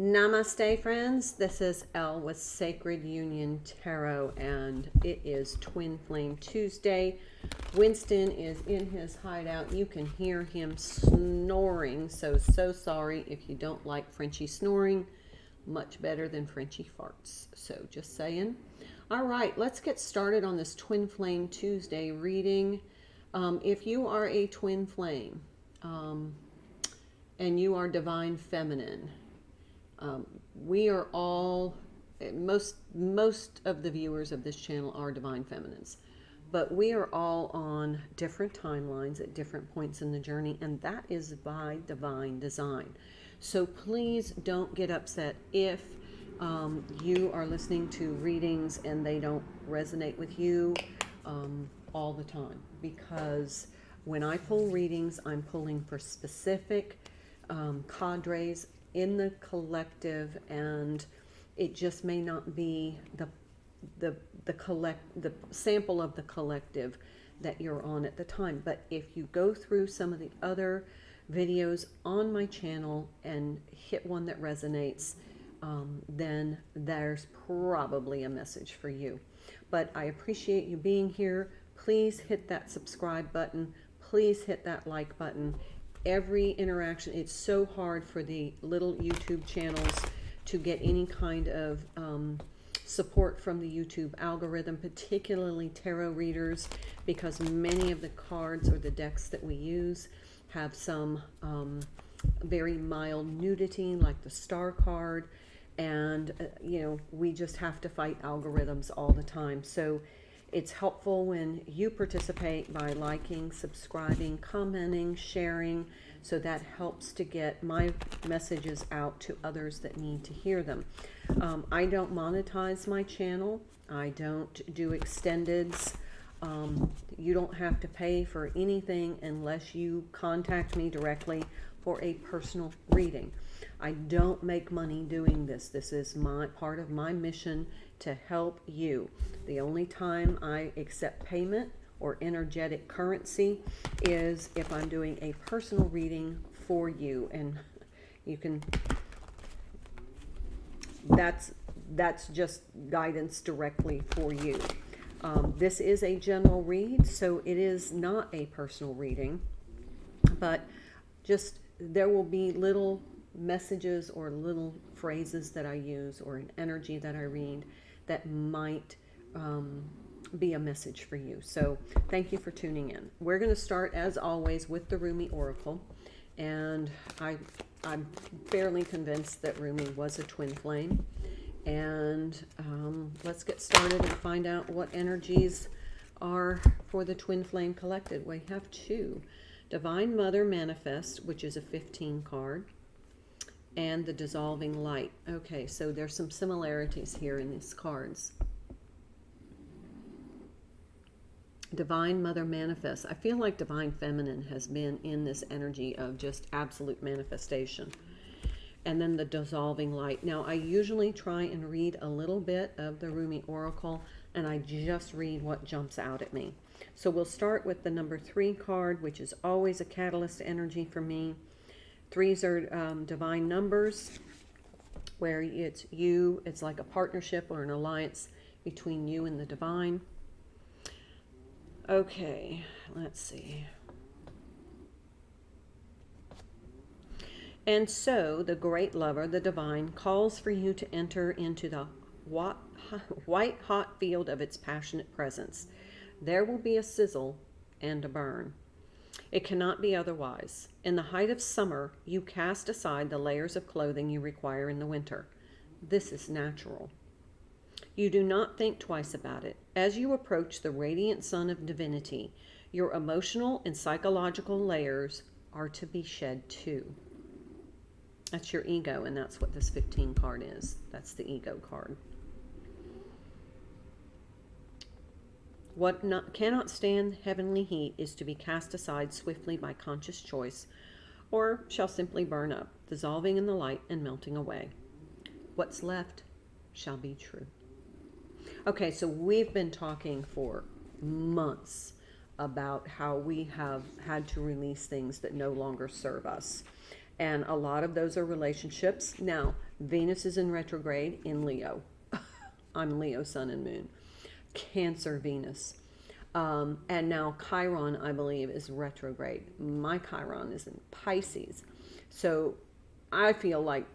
Namaste, friends. This is Elle with Sacred Union Tarot, and it is Twin Flame Tuesday. Winston is in his hideout. You can hear him snoring, so sorry if you don't like Frenchie snoring. Much better than Frenchie farts. So just saying. All right, let's get started on this Twin Flame Tuesday reading. If you are a twin flame and you are divine feminine, we are all, most of the viewers of this channel are divine feminines, but we are all on different timelines at different points in the journey, and that is by divine design. So please don't get upset if you are listening to readings and they don't resonate with you all the time, because when I pull readings, I'm pulling for specific cadres in the collective, and it just may not be the sample of the collective that you're on at the time. But if you go through some of the other videos on my channel and hit one that resonates, then there's probably a message for you. But I appreciate you being here. Please hit that subscribe button. Please hit that like button. Every interaction, it's so hard for the little YouTube channels to get any kind of support from the YouTube algorithm, particularly tarot readers, because many of the cards or the decks that we use have some very mild nudity, like the star card, and we just have to fight algorithms all the time. So it's helpful when you participate by liking, subscribing, commenting, sharing, so that helps to get my messages out to others that need to hear them. I don't monetize my channel. I don't do extendeds. You don't have to pay for anything unless you contact me directly for a personal reading. I don't make money doing this. This is part of my mission to help you. The only time I accept payment or energetic currency is if I'm doing a personal reading for you, and you can, that's just guidance directly for you. This is a general read, so it is not a personal reading, but just there will be little messages or little phrases that I use or an energy that I read that might be a message for you. So thank you for tuning in. We're going to start, as always, with the Rumi Oracle, and I'm fairly convinced that Rumi was a twin flame. And let's get started and find out what energies are for the twin flame collected. We have two: Divine Mother Manifest, which is a 15 card, and the Dissolving Light. Okay, so there's some similarities here in these cards. Divine Mother Manifest. I feel like Divine Feminine has been in this energy of just absolute manifestation. And then the Dissolving Light. Now, I usually try and read a little bit of the Rumi Oracle, and I just read what jumps out at me. So we'll start with the number 3 card, which is always a catalyst energy for me. 3s are divine numbers, where it's you, it's like a partnership or an alliance between you and the divine. Okay, let's see. And so the great lover, the divine, calls for you to enter into the white hot field of its passionate presence. There will be a sizzle and a burn. It cannot be otherwise. In the height of summer, you cast aside the layers of clothing you require in the winter. This is natural. You do not think twice about it. As you approach the radiant sun of divinity, your emotional and psychological layers are to be shed too. That's your ego, and that's what this 15 card is. That's the ego card. What cannot stand heavenly heat is to be cast aside swiftly by conscious choice, or shall simply burn up, dissolving in the light and melting away. What's left shall be true. Okay, so we've been talking for months about how we have had to release things that no longer serve us. And a lot of those are relationships. Now, Venus is in retrograde in Leo. I'm Leo, sun and moon. Cancer, Venus. And now Chiron, I believe, is retrograde. My Chiron is in Pisces. So I feel like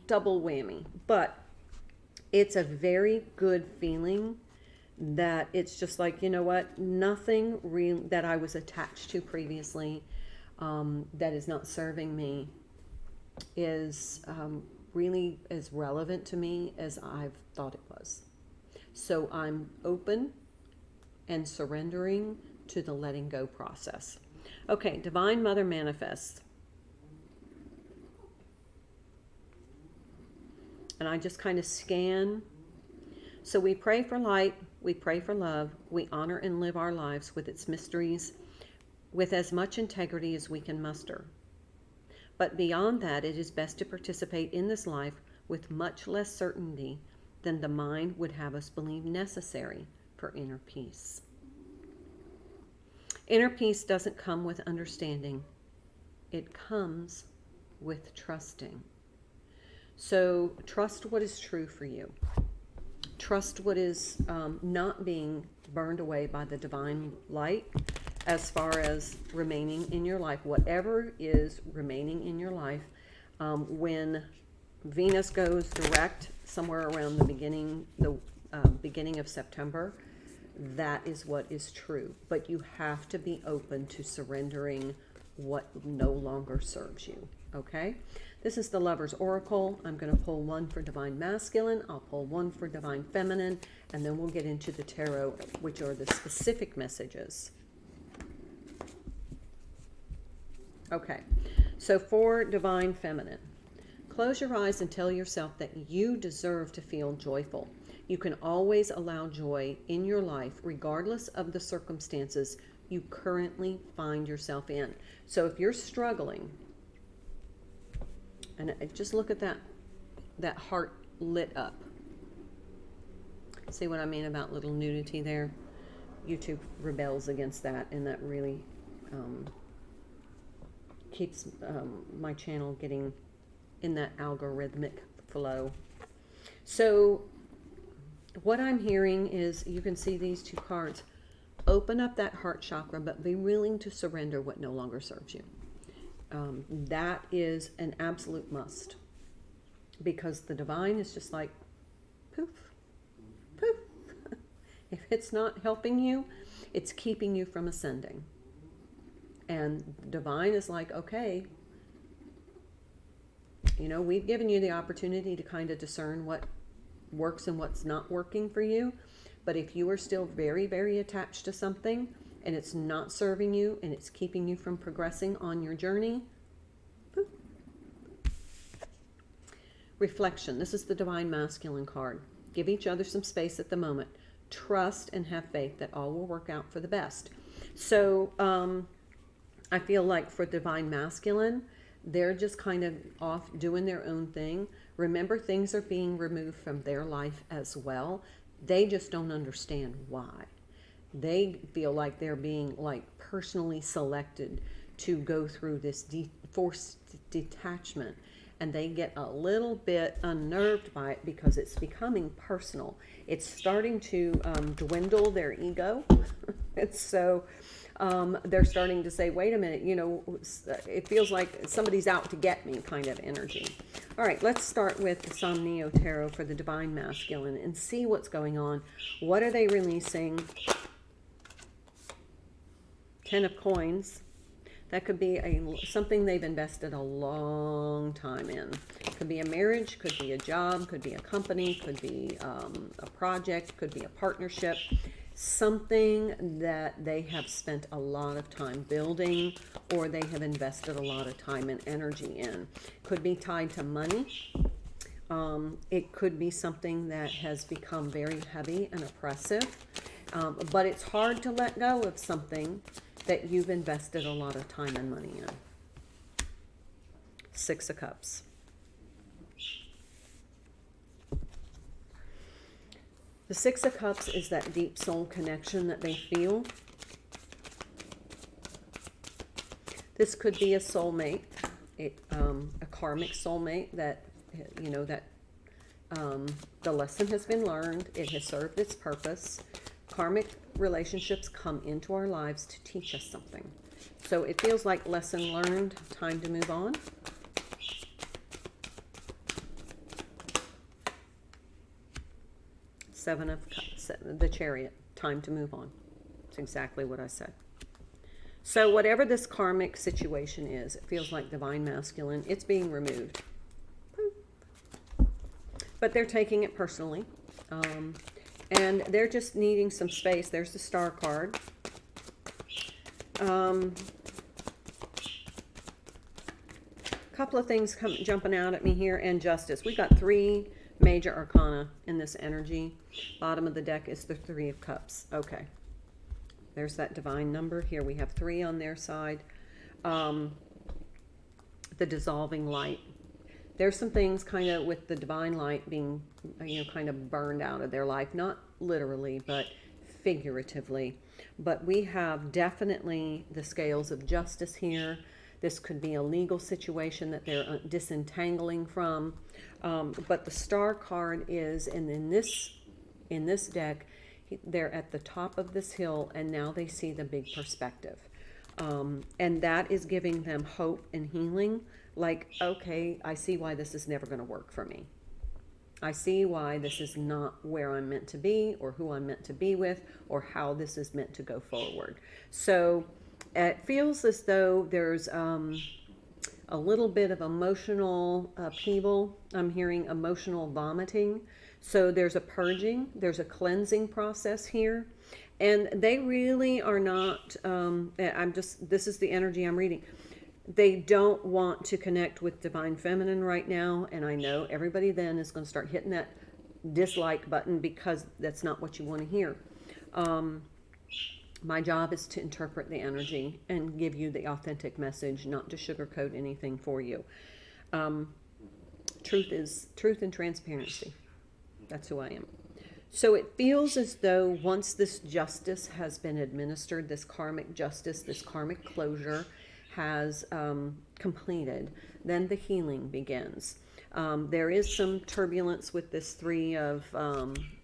double whammy. But it's a very good feeling that it's just like, you know what, nothing real that I was attached to previously that is not serving me is really as relevant to me as I've thought it was. So I'm open and surrendering to the letting go process. Okay, Divine Mother manifests. And I just kind of scan. So we pray for light, we pray for love, we honor and live our lives with its mysteries with as much integrity as we can muster. But beyond that, it is best to participate in this life with much less certainty than the mind would have us believe necessary for inner peace. Inner peace doesn't come with understanding. It comes with trusting. So trust what is true for you. Trust what is not being burned away by the divine light as far as remaining in your life. Whatever is remaining in your life, when Venus goes direct somewhere around the beginning of September, that is what is true. But you have to be open to surrendering what no longer serves you. Okay? This is the Lover's Oracle. I'm going to pull one for Divine Masculine. I'll pull one for Divine Feminine. And then we'll get into the Tarot, which are the specific messages. Okay. So for Divine Feminine, close your eyes and tell yourself that you deserve to feel joyful. You can always allow joy in your life, regardless of the circumstances you currently find yourself in. So if you're struggling, and just look at that heart lit up. See what I mean about little nudity there? YouTube rebels against that, and that really keeps my channel getting in that algorithmic flow. So what I'm hearing is, you can see these two cards. Open up that heart chakra, but be willing to surrender what no longer serves you. That is an absolute must, because the divine is just like poof, poof. If it's not helping you, it's keeping you from ascending. And divine is like, okay, we've given you the opportunity to kind of discern what works and what's not working for you. But if you are still very, very attached to something, and it's not serving you, and it's keeping you from progressing on your journey. Boop. Reflection. This is the Divine Masculine card. Give each other some space at the moment. Trust and have faith that all will work out for the best. So I feel like for Divine Masculine, they're just kind of off doing their own thing. Remember, things are being removed from their life as well. They just don't understand why. They feel like they're being personally selected to go through this forced detachment, and they get a little bit unnerved by it because it's becoming personal. It's starting to dwindle their ego. And so they're starting to say, wait a minute, it feels like somebody's out to get me kind of energy. All right, let's start with the Somnio Tarot for the Divine Masculine and see what's going on. What are they releasing? 10 of Coins. That could be something they've invested a long time in. Could be a marriage, could be a job, could be a company, could be a project, could be a partnership. Something that they have spent a lot of time building, or they have invested a lot of time and energy in. Could be tied to money. It could be something that has become very heavy and oppressive. But it's hard to let go of something that you've invested a lot of time and money in. 6 of Cups. The 6 of Cups is that deep soul connection that they feel. This could be a soulmate. a karmic soulmate that, you know, that the lesson has been learned. It has served its purpose. Karmic relationships come into our lives to teach us something. So it feels like lesson learned, time to move on. Seven of Cups, the Chariot, time to move on. It's exactly what I said. So whatever this karmic situation is, it feels like divine masculine, it's being removed. But they're taking it personally. And they're just needing some space. There's the Star card. Couple of things jumping out at me here, and Justice. We got 3 major arcana in this energy. Bottom of the deck is the 3 of Cups. Okay. There's that divine number. Here we have 3 on their side. The dissolving light. There's some things kind of with the divine light being, you know, kind of burned out of their life. Not literally, but figuratively. But we have definitely the scales of justice here. This could be a legal situation that they're disentangling from. But the Star card is, and in this deck, they're at the top of this hill, and now they see the big perspective. And that is giving them hope and healing. Like, okay, I see why this is never going to work for me. I see why this is not where I'm meant to be, or who I'm meant to be with, or how this is meant to go forward. So it feels as though there's a little bit of emotional upheaval. I'm hearing emotional vomiting. So there's a purging, there's a cleansing process here. And they really are not, this is the energy I'm reading. They don't want to connect with Divine Feminine right now. And I know everybody then is going to start hitting that dislike button, because that's not what you want to hear. My job is to interpret the energy and give you the authentic message, not to sugarcoat anything for you. Truth and transparency. That's who I am. So it feels as though once this justice has been administered, this karmic justice, this karmic closure has completed, then the healing begins. There is some turbulence with this 3 of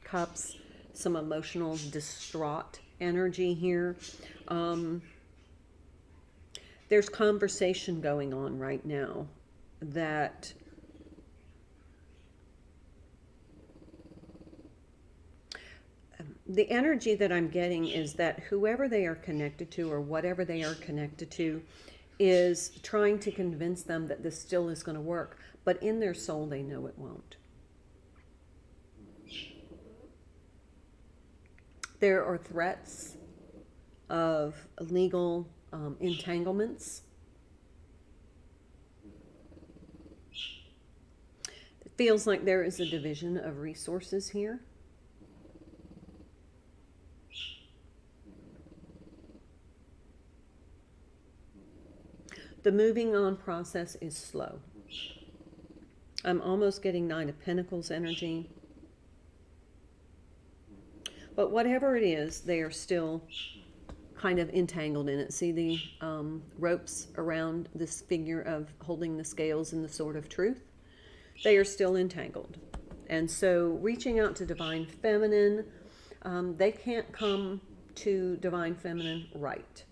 Cups, some emotional distraught energy here. There's conversation going on right now that the energy that I'm getting is that whoever they are connected to, or whatever they are connected to, is trying to convince them that this still is going to work, but in their soul they know it won't. There are threats of legal entanglements. It feels like there is a division of resources here. The moving on process is slow. I'm almost getting 9 of Pentacles energy. But whatever it is, they are still kind of entangled in it. See the ropes around this figure of holding the scales and the sword of truth? They are still entangled. And so reaching out to Divine Feminine, they can't come to Divine Feminine right.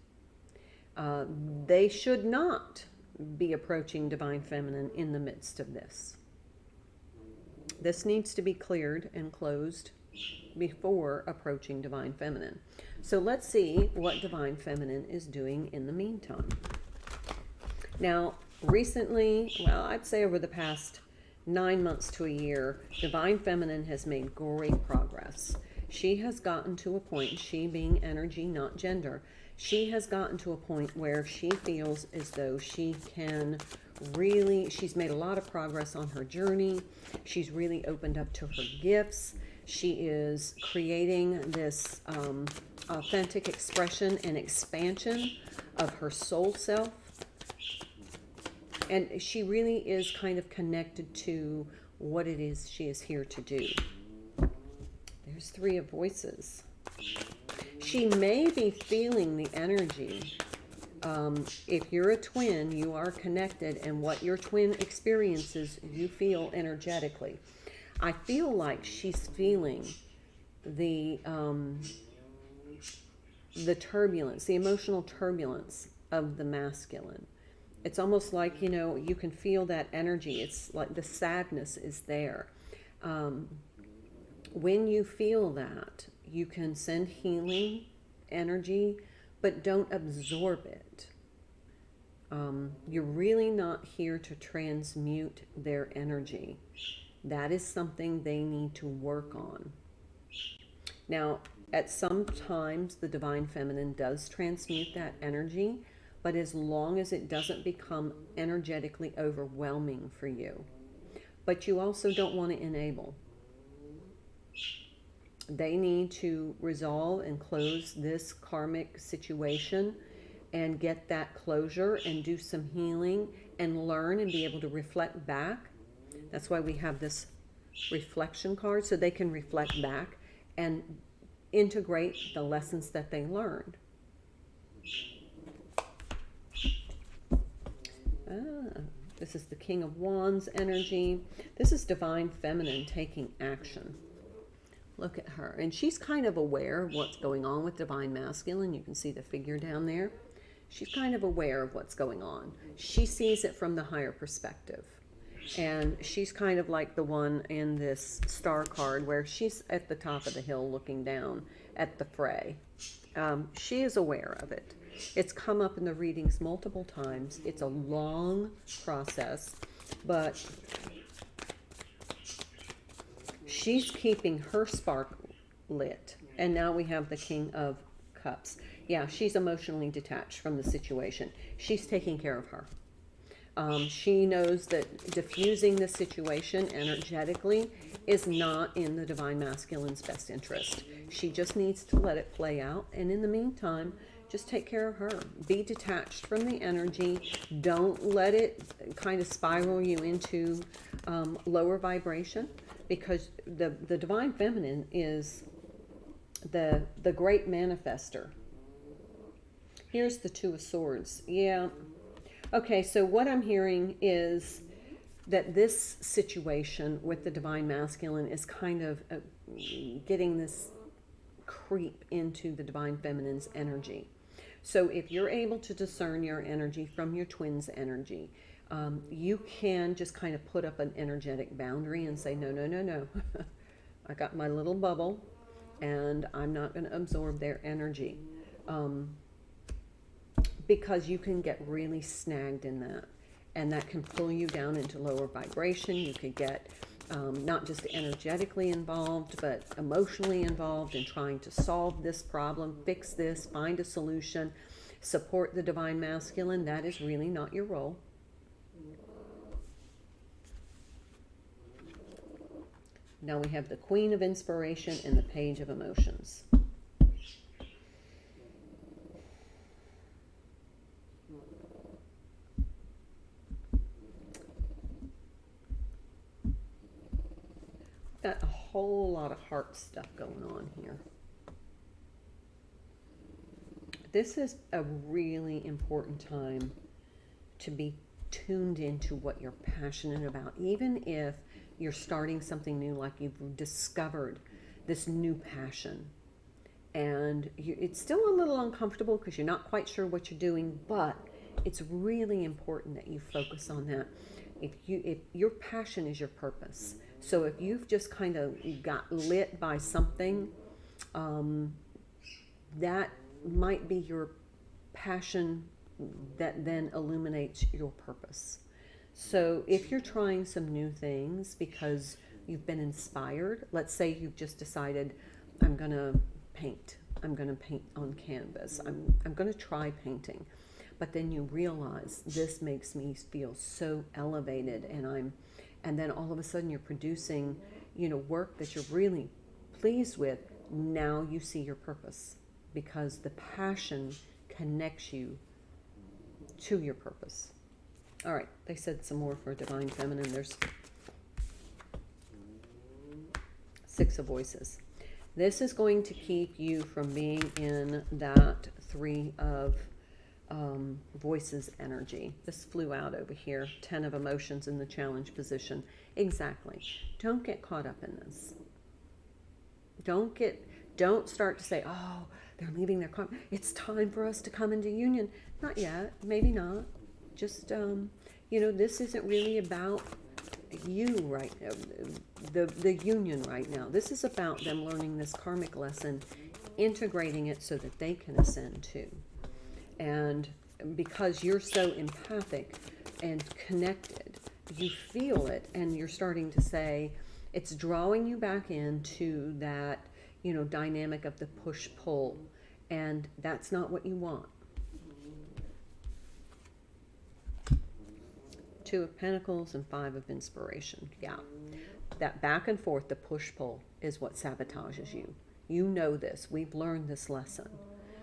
They should not be approaching Divine Feminine in the midst of this. This needs to be cleared and closed before approaching Divine Feminine. So let's see what Divine Feminine is doing in the meantime. Now, recently, well, I'd say over the past 9 months to a year, Divine Feminine has made great progress. She has gotten to a point, she being energy, not gender, she has gotten to a point where she feels as though she can really, she's made a lot of progress on her journey. She's really opened up to her gifts. She is creating this authentic expression and expansion of her soul self. And she really is kind of connected to what it is she is here to do. There's 3 of Voices. She may be feeling the energy If you're a twin, you are connected, and what your twin experiences, you feel energetically. I feel like she's feeling the turbulence, the emotional turbulence of the masculine. It's almost like, you can feel that energy. It's like the sadness is there. When you feel that, you can send healing energy, but don't absorb it. You're really not here to transmute their energy. That is something they need to work on. Now, at some times, the Divine Feminine does transmute that energy, but as long as it doesn't become energetically overwhelming for you. But you also don't want to enable. They need to resolve and close this karmic situation and get that closure and do some healing and learn and be able to reflect back. That's why we have this reflection card, so they can reflect back and integrate the lessons that they learned. This is the King of Wands energy. This is Divine Feminine taking action. Look at her. And she's kind of aware of what's going on with Divine Masculine. You can see the figure down there. She's kind of aware of what's going on. She sees it from the higher perspective. And she's kind of like the one in this star card where she's at the top of the hill looking down at the fray. She is aware of it. It's come up in the readings multiple times. It's a long process, but she's keeping her spark lit. And now we have the King of Cups. Yeah, she's emotionally detached from the situation. She's taking care of her. She knows that diffusing the situation energetically is not in the Divine Masculine's best interest. She just needs to let it play out. And in the meantime, just take care of her. Be detached from the energy. Don't let it kind of spiral you into lower vibration, because the Divine Feminine is the great manifester. Here's the Two of Swords. Yeah. Okay, so what I'm hearing is that this situation with the Divine Masculine is kind of getting this creep into the Divine Feminine's energy. So if you're able to discern your energy from your twin's energy, you can just kind of put up an energetic boundary and say, no, no, no, no. I got my little bubble, and I'm not going to absorb their energy. Because you can get really snagged in that, and that can pull you down into lower vibration. You could get not just energetically involved, but emotionally involved in trying to solve this problem, fix this, find a solution, support the Divine Masculine. That is really not your role. Now we have the Queen of Inspiration and the Page of Emotions. Got a whole lot of heart stuff going on here. This is a really important time to be tuned into what you're passionate about. Even if you're starting something new, like you've discovered this new passion, and it's still a little uncomfortable because you're not quite sure what you're doing, but it's really important that you focus on that. If your passion is your purpose. So if you've just kind of got lit by something, that might be your passion that then illuminates your purpose. So if you're trying some new things because you've been inspired, let's say you've just decided, I'm going to paint. I'm going to paint on canvas. I'm going to try painting. But then you realize this makes me feel so elevated, and then all of a sudden you're producing, work that you're really pleased with. Now you see your purpose, because the passion connects you to your purpose. All right, they said some more for Divine Feminine. There's 6 of Voices. This is going to keep you from being in that 3 of voices energy. This flew out over here. 10 of emotions in the challenge position. Exactly. Don't get caught up in this. Don't start to say, oh, they're leaving their karma. It's time for us to come into union. Not yet. Maybe not. Just, this isn't really about you right now, the union right now. This is about them learning this karmic lesson, integrating it so that they can ascend too. And because you're so empathic and connected, you feel it, and you're starting to say, it's drawing you back into that, dynamic of the push-pull, and that's not what you want. Two of Pentacles and Five of Inspiration. Yeah. That back and forth, the push-pull, is what sabotages you. You know this. We've learned this lesson.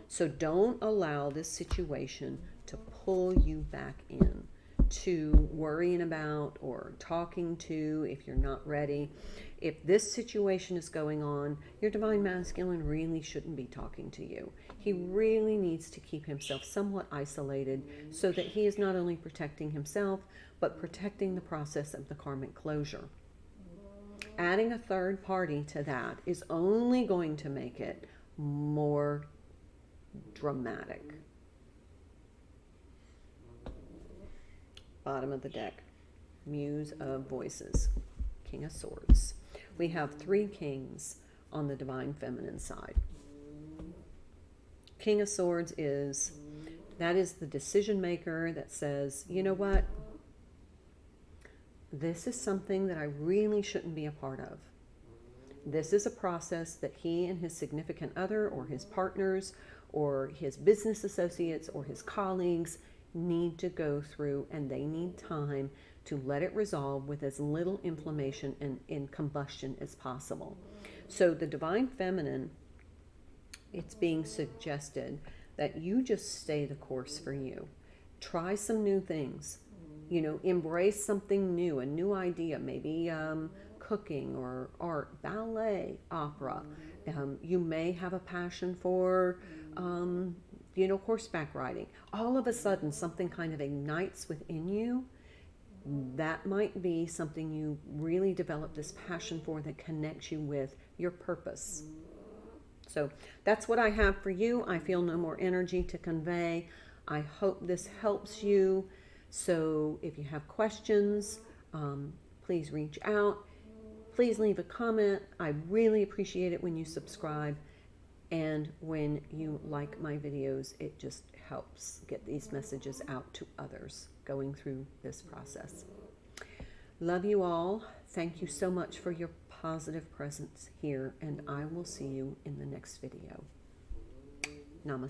So don't allow this situation to pull you back in to worrying about or talking to if you're not ready. If this situation is going on, your divine masculine really shouldn't be talking to you. He really needs to keep himself somewhat isolated so that he is not only protecting himself, but protecting the process of the karmic closure. Adding a third party to that is only going to make it more dramatic. Bottom of the deck, Muse of Voices, King of Swords. We have 3 kings on the divine feminine side. King of Swords is the decision maker that says, you know what? This is something that I really shouldn't be a part of. This is a process that he and his significant other or his partners or his business associates or his colleagues need to go through, and they need time to let it resolve with as little inflammation and in combustion as possible. So the divine feminine, it's being suggested that you just stay the course for you. Try some new things. Embrace something new, a new idea, maybe cooking or art, ballet, opera. You may have a passion for horseback riding. All of a sudden, something kind of ignites within you. That might be something you really develop this passion for that connects you with your purpose. So that's what I have for you. I feel no more energy to convey. I hope this helps you. So if you have questions, please reach out. Please leave a comment. I really appreciate it when you subscribe. And when you like my videos, it just helps get these messages out to others going through this process. Love you all. Thank you so much for your positive presence here, and I will see you in the next video. Namaste.